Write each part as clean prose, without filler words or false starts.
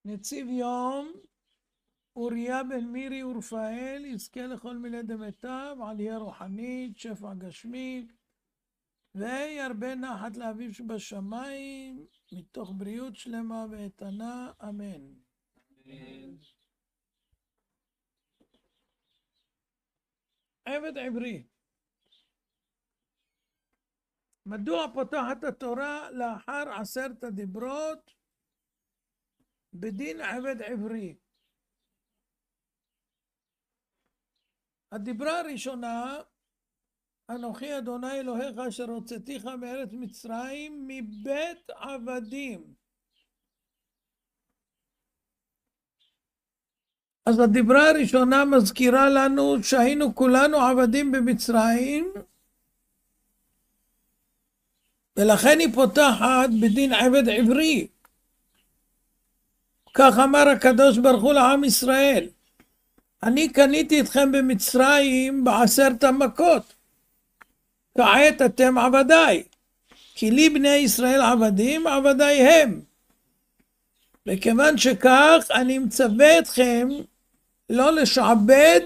נציב יום, אוריה בן מירי ורפאל, יזכה לכל מיני דמיטב, עלייה רוחנית, שפע גשמי, וירבה נחת לאביו שבשמיים, מתוך בריאות שלמה ואיתנה, אמן. עבד עברי. מדוע פותחת התורה לאחר 10 הדיברות בדין עבד עברי? הדיברה הראשונה, אנוכי אדוני אלוהיך אשר הוצאתיך מארץ מצרים מבית עבדים. אז הדיברה הראשונה מזכירה לנו שהיינו כולנו עבדים במצרים, ולכן היא פותחת בדין עבד עברי. כך אמר הקדוש ברוך הוא לעם ישראל, אני קניתי אתכם במצרים ב10 המכות, כעת אתם עבדיי, כי לי בני ישראל עבדים, עבדיי הם. וכיוון שכך אני מצווה אתכם לא לשעבד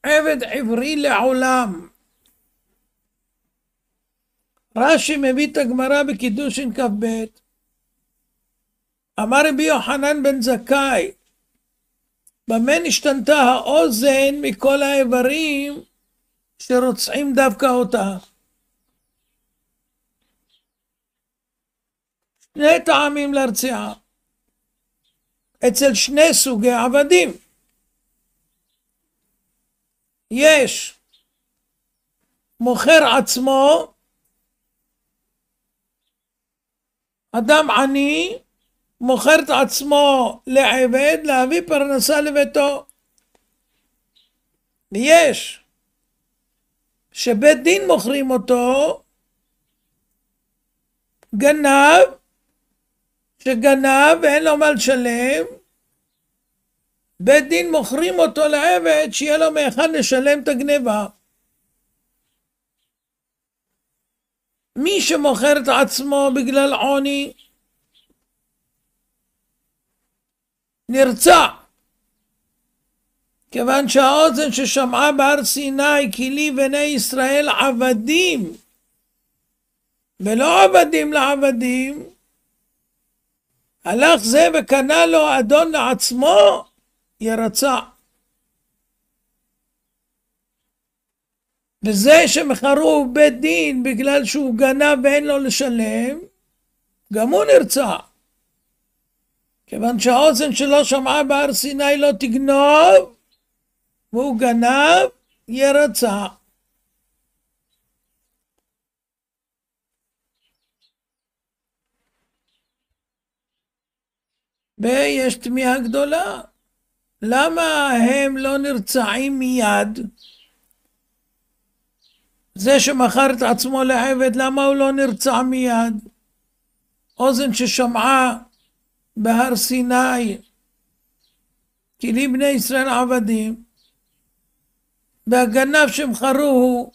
עבד עברי לעולם. רש"י מביא את הגמרא בקידושין כ"ב, אמר רבי יוחנן בן זכאי, במה נשתנתה האוזן מכל האיברים שרוצעים דווקא אותה? שני טעמים לרציעה, אצל שני סוגי עבדים. יש מוכר עצמו, אדם עני מוכר את עצמו לעבד להביא פרנסה לביתו. ויש שבית דין מוכרים אותו, גנב שגנב ואין לו מה לשלם, בית דין מוכרים אותו לעבד שיהיה לו מהיכן לשלם את הגניבה. מי שמוכר את עצמו בגלל עוני נרצע, כיוון שהאוזן ששמעה בהר סיני כי לי בני ישראל עבדים ולא עבדים לעבדים, הלך זה וקנה לו אדון לעצמו, ירצע. וזה שמכרו בית דין בגלל שהוא גנב ואין לו לשלם, גם הוא נרצע, כיוון שהאוזן שלו שמעה בהר סיני לא תגנוב, והוא גנב, ירצע. ויש תמיהה גדולה, למה הם לא נרצעים מיד? זה שמכר את עצמו לעבד, למה הוא לא נרצע מיד? אוזן ששמעה בהר סיני כי לי בני ישראל עבדים, והגנב שמכרוהו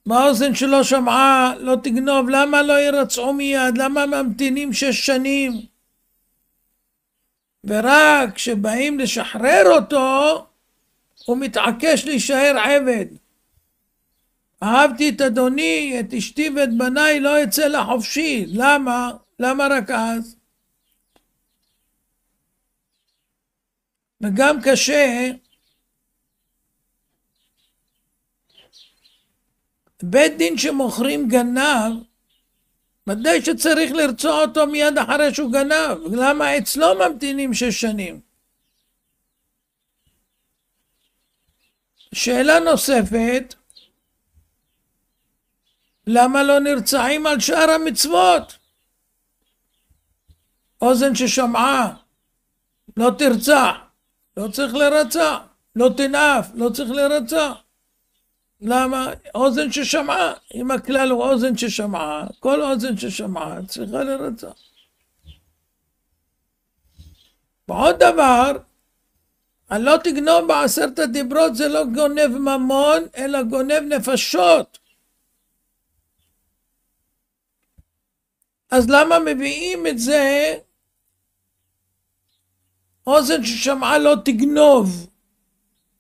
באוזן שלו שמעה לא תגנוב, למה לא ירצעו מיד? למה ממתינים 6 שנים? ורק כשבאים לשחרר אותו הוא מתעקש להישאר עבד. אהבתי את אדוני, את אשתי ואת בניי, לא יצא לחופשי. למה? למה רק אז? וגם קשה, בית דין שמוכרים גנב, מדי שצריך לרצוע אותו מיד אחרי שהוא גנב. למה אצלו ממתינים 6 שנים? שאלה נוספת, למה לא נרצעים על שאר המצוות? אוזן ששמעה לא תרצע, לא צריך לרצע, לא תנאף, לא צריך לרצע. למה? אוזן ששמעה, אם הכלל הוא אוזן ששמעה, כל אוזן ששמעה צריכה לרצע. ועוד דבר, לא תגנוב ב10 הדיברות, זה לא גונב ממון, אלא גונב נפשות. אז למה מביאים את זה אוזן ששמעה לא תגנוב.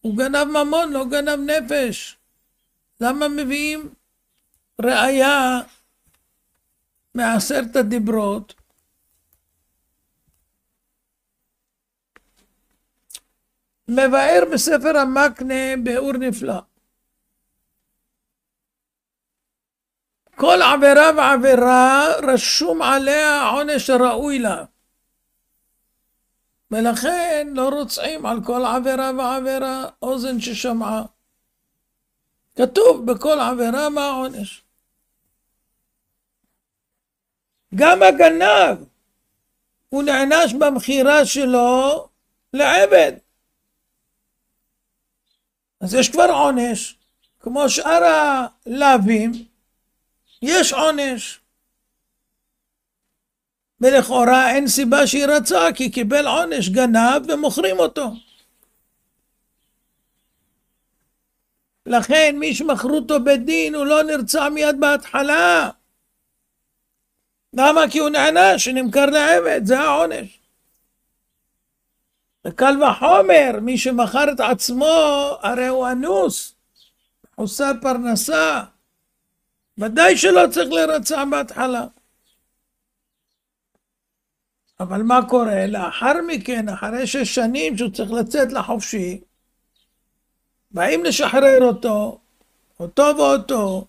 הוא גנב ממון, לא גנב נפש. למה מביאים ראיה מעשרת הדיברות? מבאר בספר המקנה באור נפלא. כל עבירה ועבירה רשום עליה העונש הראוי לה. ולכן לא רוצעים על כל עבירה ועבירה אוזן ששמעה. כתוב בכל עבירה מה העונש. גם הגנב הוא נענש במכירה שלו לעבד. אז יש כבר עונש, כמו שאר הלאווים, יש עונש. ולכאורה אין סיבה שירצה, כי קיבל עונש, גנב ומוכרים אותו. לכן מי שמכרו אותו בדין הוא לא נרצע מיד בהתחלה. למה? כי הוא נענש, שנמכר לעבד, זה העונש. וקל וחומר, מי שמכר את עצמו, הרי הוא אנוס, חוסר פרנסה. ודאי שלא צריך לרצע בהתחלה. אבל מה קורה? לאחר מכן, אחרי 6 שנים שהוא צריך לצאת לחופשי, באים לשחרר אותו ואותו,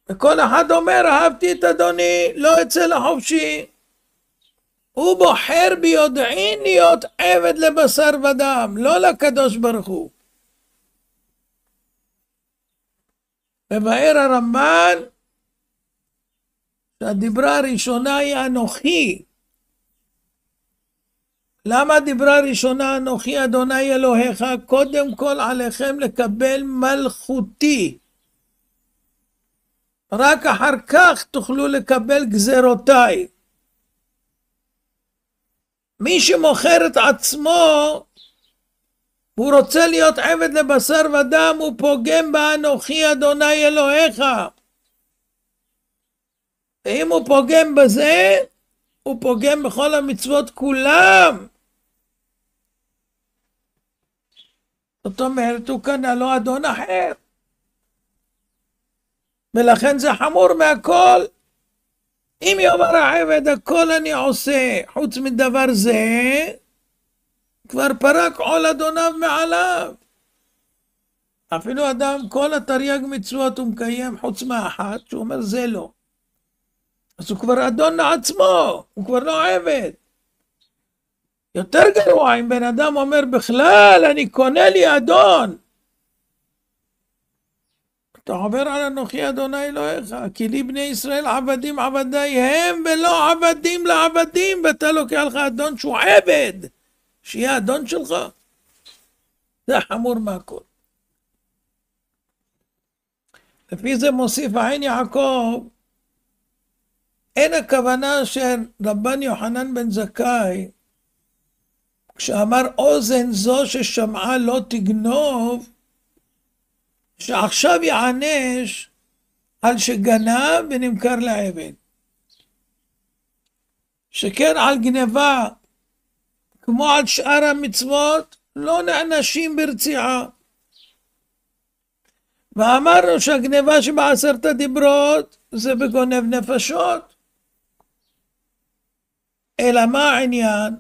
וכל אחד אומר, אהבתי את אדוני, לא אצא לחופשי. הוא בוחר ביודעין להיות עבד לבשר ודם, לא לקדוש ברוך הוא. מבאר הרמב"ן שהדיברה הראשונה היא אנוכי. למה דיברה ראשונה אנוכי אדוני אלוהיך? קודם כל עליכם לקבל מלכותי. רק אחר כך תוכלו לקבל גזרותיי. מי שמוכר את עצמו, הוא רוצה להיות עבד לבשר ודם, הוא פוגם באנוכי אדוני אלוהיך. ואם הוא פוגם בזה, הוא פוגם בכל המצוות כולם. זאת אומרת, הוא קנה לו אדון אחר. ולכן זה חמור מהכל. אם יאמר העבד הכל אני עושה, חוץ מדבר זה, כבר פרק עול אדוניו מעליו. אפילו אדם, כל התרי"ג מצוות הוא מקיים חוץ מאחת, שהוא אומר זה לא. אז הוא כבר אדון לעצמו, הוא כבר לא עבד. יותר גרוע, אם בן אדם אומר בכלל, אני קונה לי אדון. אתה עובר על אנוכי אדוני אלוהיך, כי לי בני ישראל עבדים עבדי הם, ולא עבדים לעבדים, ואתה לוקח לך אדון שהוא עבד, שיהיה אדון שלך. זה חמור מהכל. לפי זה מוסיף העין יעקב, אין הכוונה של רבן יוחנן בן זכאי, כשאמר אוזן זו ששמעה לא תגנוב, שעכשיו יענש על שגנב ונמכר לעבד. שכן על גנבה, כמו על שאר המצוות, לא נענשים ברציעה. ואמרנו שהגנבה שבעשרת הדיברות זה בגונב נפשות. אלא מה העניין?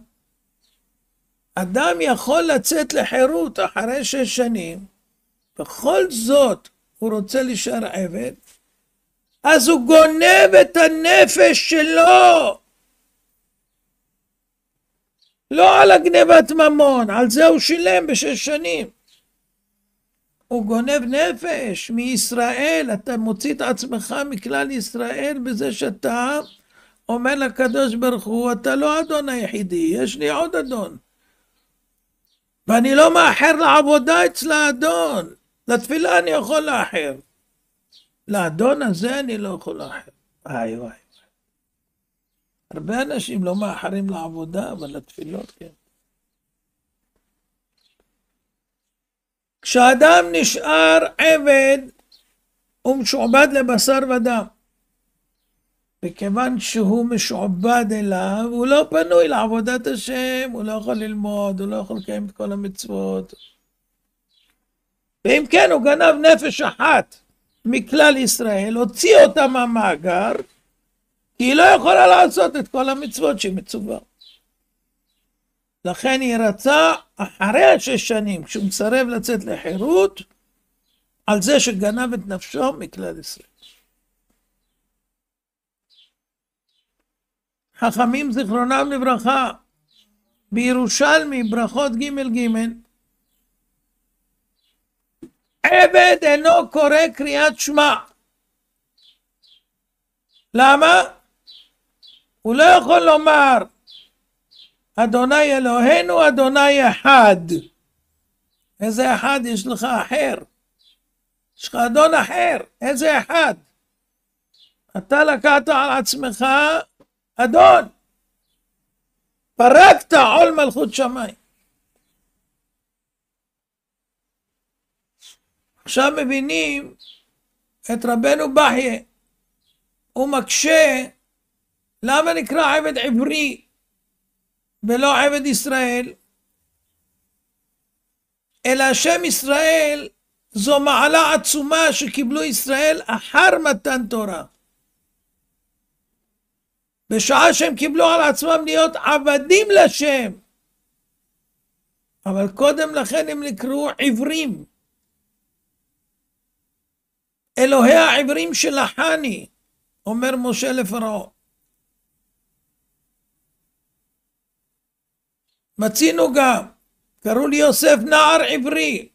אדם יכול לצאת לחירות אחרי 6 שנים, בכל זאת הוא רוצה להישאר עבד, אז הוא גונב את הנפש שלו. לא על הגנבת ממון, על זה הוא שילם ב6 שנים. הוא גונב נפש מישראל, אתה מוציא את עצמך מכלל ישראל בזה שאתה אומר לקדוש ברוך הוא, אתה לא אדון היחידי, יש לי עוד אדון. ואני לא מאחר לעבודה אצל האדון. לתפילה אני יכול לאחר. לאדון הזה אני לא יכול לאחר. וואי. הרבה אנשים לא מאחרים לעבודה, אבל לתפילות כן. כשאדם נשאר עבד, הוא משועבד לבשר ודם. וכיוון שהוא משועבד אליו, הוא לא פנוי לעבודת השם, הוא לא יכול ללמוד, הוא לא יכול לקיים את כל המצוות. ואם כן, הוא גנב נפש אחת מכלל ישראל, הוציא אותה מהמאגר, כי היא לא יכולה לעשות את כל המצוות שהיא מצווה. לכן היא רצה אחרי 6 שנים, כשהוא מסרב לצאת לחירות, על זה שגנב את נפשו מכלל ישראל. חכמים זיכרונם לברכה, בירושלמי ברכות ג' עבד אינו קורא קריאת שמע. למה? הוא לא יכול לומר אדוני אלוהינו אדוני אחד. איזה אחד יש לך אחר? יש לך אדון אחר, איזה אחד? אתה לקחת על עצמך אדון, פרקת עול מלכות שמיים. עכשיו מבינים את רבנו בחיה, הוא מקשה למה נקרא עבד עברי ולא עבד ישראל, אלא שם ישראל זו מעלה עצומה שקיבלו ישראל אחר מתן תורה. בשעה שהם קיבלו על עצמם להיות עבדים לשם, אבל קודם לכן הם נקראו עברים. אלוהי העברים שלחני, אומר משה לפרעה. מצינו גם, קראו לי יוסף נער עברי,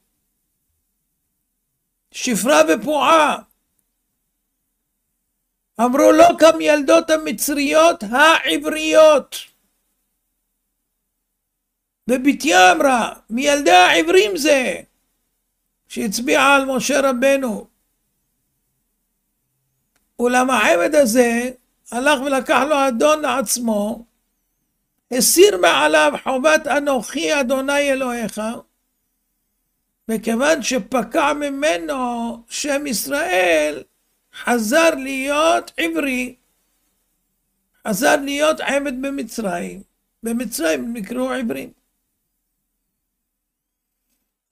שפרה ופועה. אמרו לו כמילדות המצריות העבריות. ובתיה אמרה, מילדי העברים זה, שהצביעה על משה רבנו. אולם העבד הזה הלך ולקח לו אדון לעצמו, הסיר מעליו חובת אנוכי אדוני אלוהיך, וכיוון שפקע ממנו שם ישראל, חזר להיות עברי, חזר להיות עבד במצרים. במצרים נקראו עברים.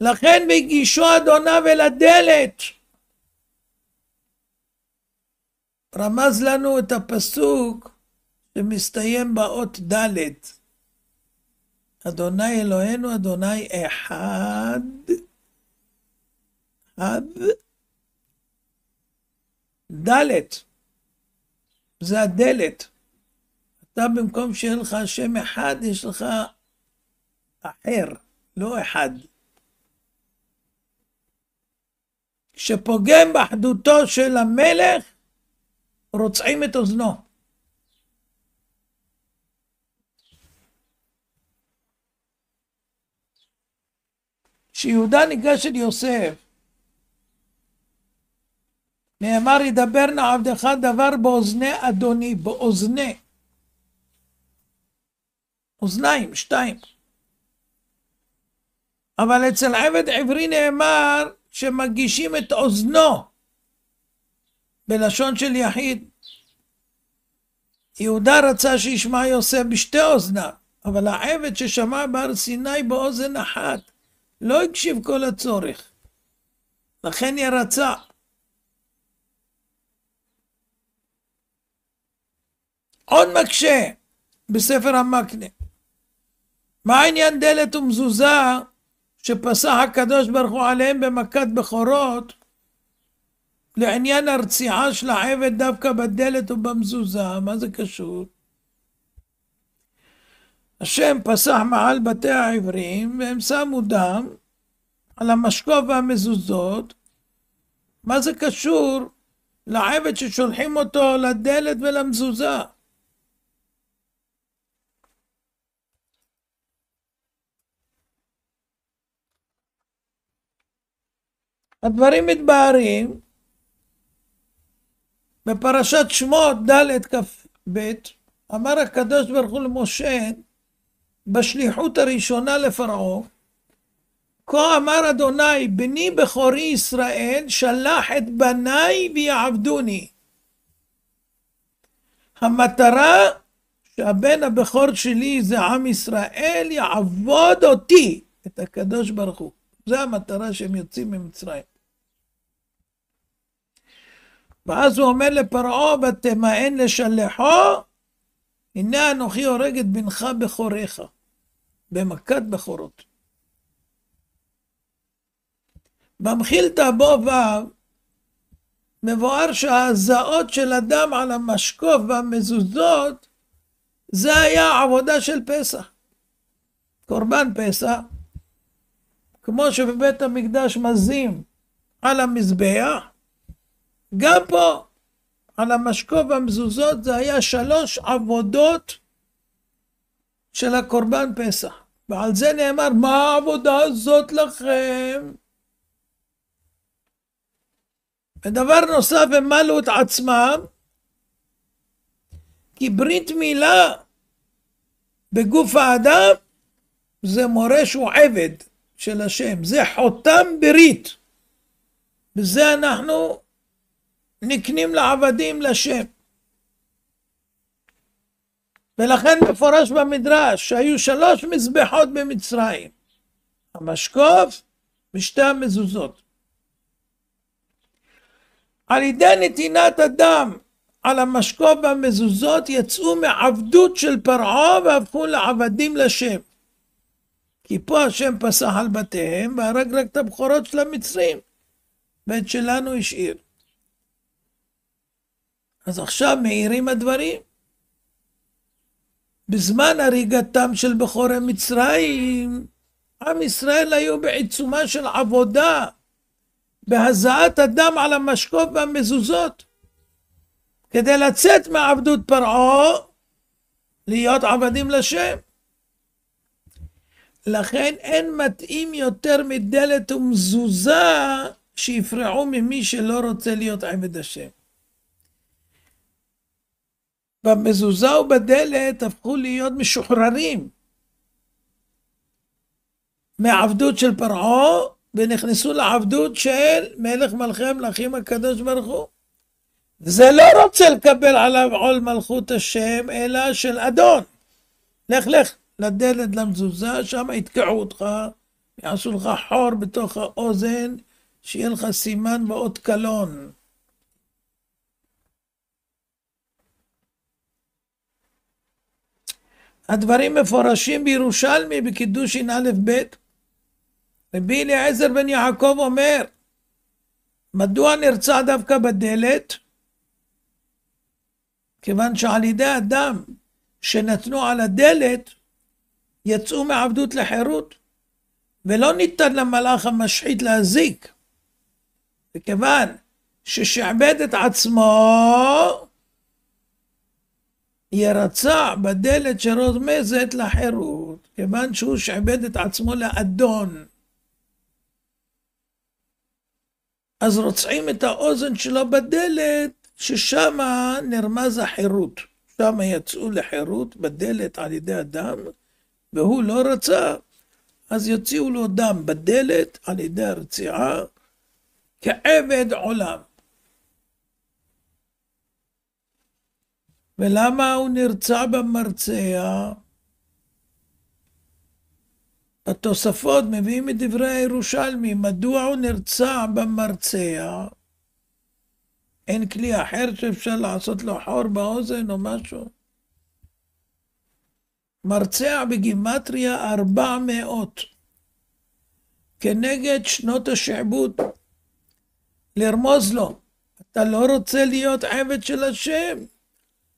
לכן והגישו אדוניו אל הדלת. רמז לנו את הפסוק שמסתיים באות ד', אדוני אלוהינו אדוני אחד, אחד, ד' זה הדלת. אתה במקום שיהיה לך שם אחד, יש לך אחר, לא אחד. כשפוגם באחדותו של המלך, רוצעים את אוזנו. כשיהודה ניגש אל יוסף, נאמר ידבר נא עבדך דבר באוזני אדוני, באוזני. אוזניים, 2. אבל אצל עבד עברי נאמר שמגישים את אוזנו, בלשון של יחיד. יהודה רצה שישמע יוסף בשתי אוזניו, אבל העבד ששמע בהר סיני באוזן אחת, לא הקשיב כל הצורך. לכן ירצה. עוד מקשה בספר המקנה. מה העניין דלת ומזוזה שפסח הקדוש ברוך הוא עליהם במכת בכורות, לעניין הרציעה של העבד דווקא בדלת ובמזוזה? מה זה קשור? השם פסח מעל בתי העברים והם שמו דם על המשקוף והמזוזות. מה זה קשור לעבד ששולחים אותו לדלת ולמזוזה? הדברים מתבהרים בפרשת שמות ד' כ"ב. אמר הקדוש ברוך הוא למשה בשליחות הראשונה לפרעה, כה אמר אדוני בני בכורי ישראל שלח את בניי ויעבדוני. המטרה שהבן הבכור שלי זה עם ישראל יעבוד אותי, את הקדוש ברוך הוא. זה המטרה שהם יוצאים ממצרים. ואז הוא אומר לפרעה, ותמאן לשלחו, הנה אנוכי הורג את בנך בכוריך, במכת בכורות. במחילתא בו ו' מבואר שההזעות של אדם על המשקוף והמזוזות, זה היה העבודה של פסח. קורבן פסח, כמו שבבית המקדש מזים על המזבח, גם פה על המשקוף והמזוזות זה היה 3 עבודות של הקורבן פסח. ועל זה נאמר, מה העבודה הזאת לכם? ודבר נוסף, הם מלו את עצמם, כי ברית מילה בגוף האדם, זה מורה שהוא עבד של השם, זה חותם ברית. בזה אנחנו נקנים לעבדים לשם. ולכן מפורש במדרש שהיו 3 מזבחות במצרים, המשקוף ושתי המזוזות. על ידי נתינת הדם על המשקוף והמזוזות יצאו מעבדות של פרעה והפכו לעבדים לשם. כי פה השם פסח על בתיהם והרג רק את הבכורות של המצרים, ואת שלנו השאיר. אז עכשיו מאירים הדברים. בזמן הריגתם של בכורי מצרים, עם ישראל היו בעיצומה של עבודה, בהזעת הדם על המשקוף והמזוזות, כדי לצאת מעבדות פרעה, להיות עבדים לשם. לכן אין מתאים יותר מדלת ומזוזה שיפרעו ממי שלא רוצה להיות עבד השם. במזוזה ובדלת הפכו להיות משוחררים מעבדות של פרעה, ונכנסו לעבדות של מלך מלכי המלכים הקדוש ברוך הוא. זה לא רוצה לקבל עליו עול מלכות השם, אלא של אדון. לך לדלת למזוזה, שם יתקעו אותך, יעשו לך חור בתוך האוזן, שיהיה לך סימן באות קלון. הדברים מפורשים בירושלמי בקידושין א' ב'. רבי אליעזר בן יעקב אומר, מדוע נרצע דווקא בדלת? כיוון שעל ידי אדם שנתנו על הדלת, יצאו מעבדות לחירות, ולא ניתן למלאך המשחית להזיק. וכיוון ששעבד את עצמו, ירצע בדלת שרומזת לחירות, כיוון שהוא שעבד את עצמו לאדון. אז רוצעים את האוזן שלו בדלת, ששם נרמז החירות. שם יצאו לחירות בדלת על ידי אדם, והוא לא רצה, אז יוציאו לו דם בדלת על ידי הרציעה, כעבד עולם. ולמה הוא נרצע במרצע? התוספות מביאים את דברי הירושלמי, מדוע הוא נרצע במרצע? אין כלי אחר שאפשר לעשות לו חור באוזן או משהו? מרצע בגימטריה 400, כנגד שנות השעבוד. לרמוז לו, אתה לא רוצה להיות עבד של השם?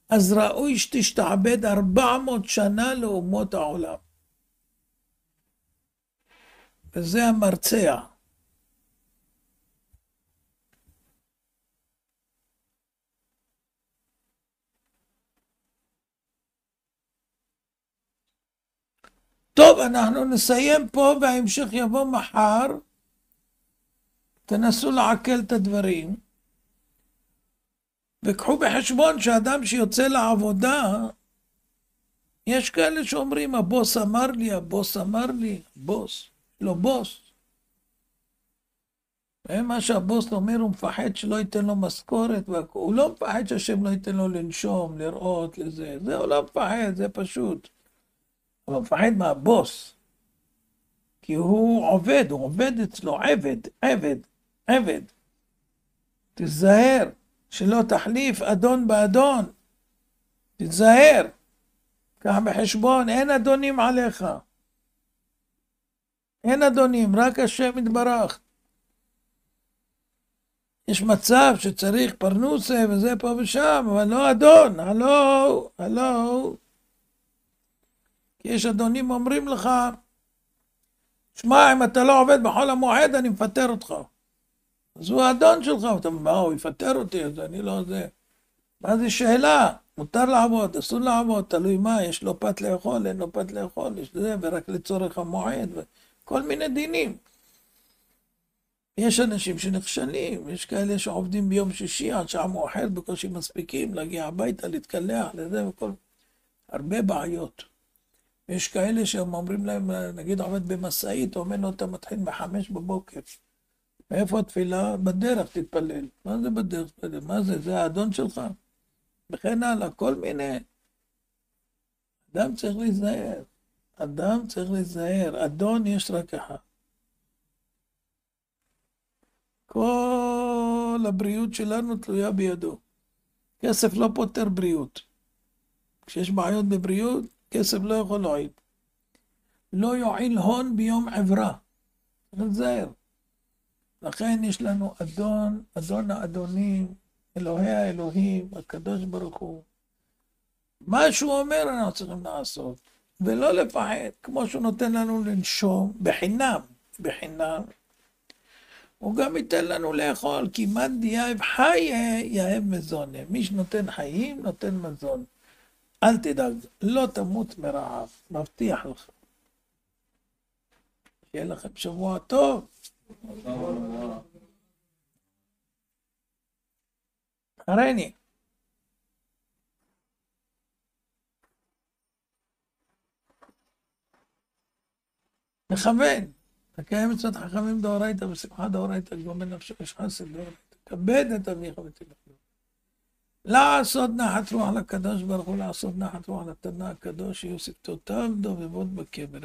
אז ראוי שתשתעבד 400 שנה לאומות העולם. וזה המרצע. טוב, אנחנו נסיים פה וההמשך יבוא מחר. תנסו לעכל את הדברים. וקחו בחשבון שאדם שיוצא לעבודה, יש כאלה שאומרים, הבוס אמר לי, הבוס אמר לי, הבוס, לא בוס. מה שהבוס אומר, הוא מפחד שלא ייתן לו משכורת, הוא לא מפחד שהשם לא ייתן לו לנשום, לראות, לזה. זה הוא לא מפחד, זה פשוט. הוא מפחד מהבוס. כי הוא עובד אצלו, עבד. תיזהר, שלא תחליף אדון באדון. תיזהר. קח בחשבון, אין אדונים עליך. אין אדונים, רק השם יתברך. יש מצב שצריך פרנוסה וזה פה ושם, אבל לא אדון, הלו. כי יש אדונים אומרים לך, שמע, אם אתה לא עובד בחול המועד, אני מפטר אותך. אז הוא האדון שלך, ואתה אומר, מה, הוא יפטר אותי, אז אני לא זה. מה זה שאלה? מותר לעבוד, אסור לעבוד, תלוי מה, יש לו פת לאכול, אין לו פת לאכול, יש זה, ורק לצורך המועד, וכל מיני דינים. יש אנשים שנכשלים, יש כאלה שעובדים ביום שישי, עד שעה מאוחרת בקושי מספיקים, להגיע הביתה, להתקלח, לזה וכל, הרבה בעיות. יש כאלה שהם אומרים להם, נגיד עובד במסעית, אומר לו, אתה מתחיל ב5 בבוקר. מאיפה התפילה? בדרך תתפלל. מה זה בדרך תתפלל? מה זה? זה האדון שלך? וכן הלאה, כל מיני. אדם צריך להיזהר. אדון יש רק אחד. כל הבריאות שלנו תלויה בידו. כסף לא פותר בריאות. כשיש בעיות בבריאות, כסף לא יכול להועיל. לא יועיל הון ביום עברה. תיזהר. לכן יש לנו אדון האדונים, אלוהי האלוהים, הקדוש ברוך הוא. מה שהוא אומר אנחנו צריכים לעשות, ולא לפחד, כמו שהוא נותן לנו לנשום, בחינם. הוא גם ייתן לנו לאכול, כי מאן דאהב חיה יאהב מזונה. מי שנותן חיים, נותן מזון. אל תדאג, לא תמות מרעב, מבטיח לך. שיהיה לכם שבוע טוב. אחריני. מכוון. תקיים מצוות חכמים דאורייתא ושמחה דאורייתא, גומל נפשו יש חסד דאורייתא. כבד את אביך ואת אמך. לעשות נחת רוח לקדוש ברוך הוא, לעשות נחת רוח לתנא הקדוש, שיהיו שפתותיו דובבות בקבר.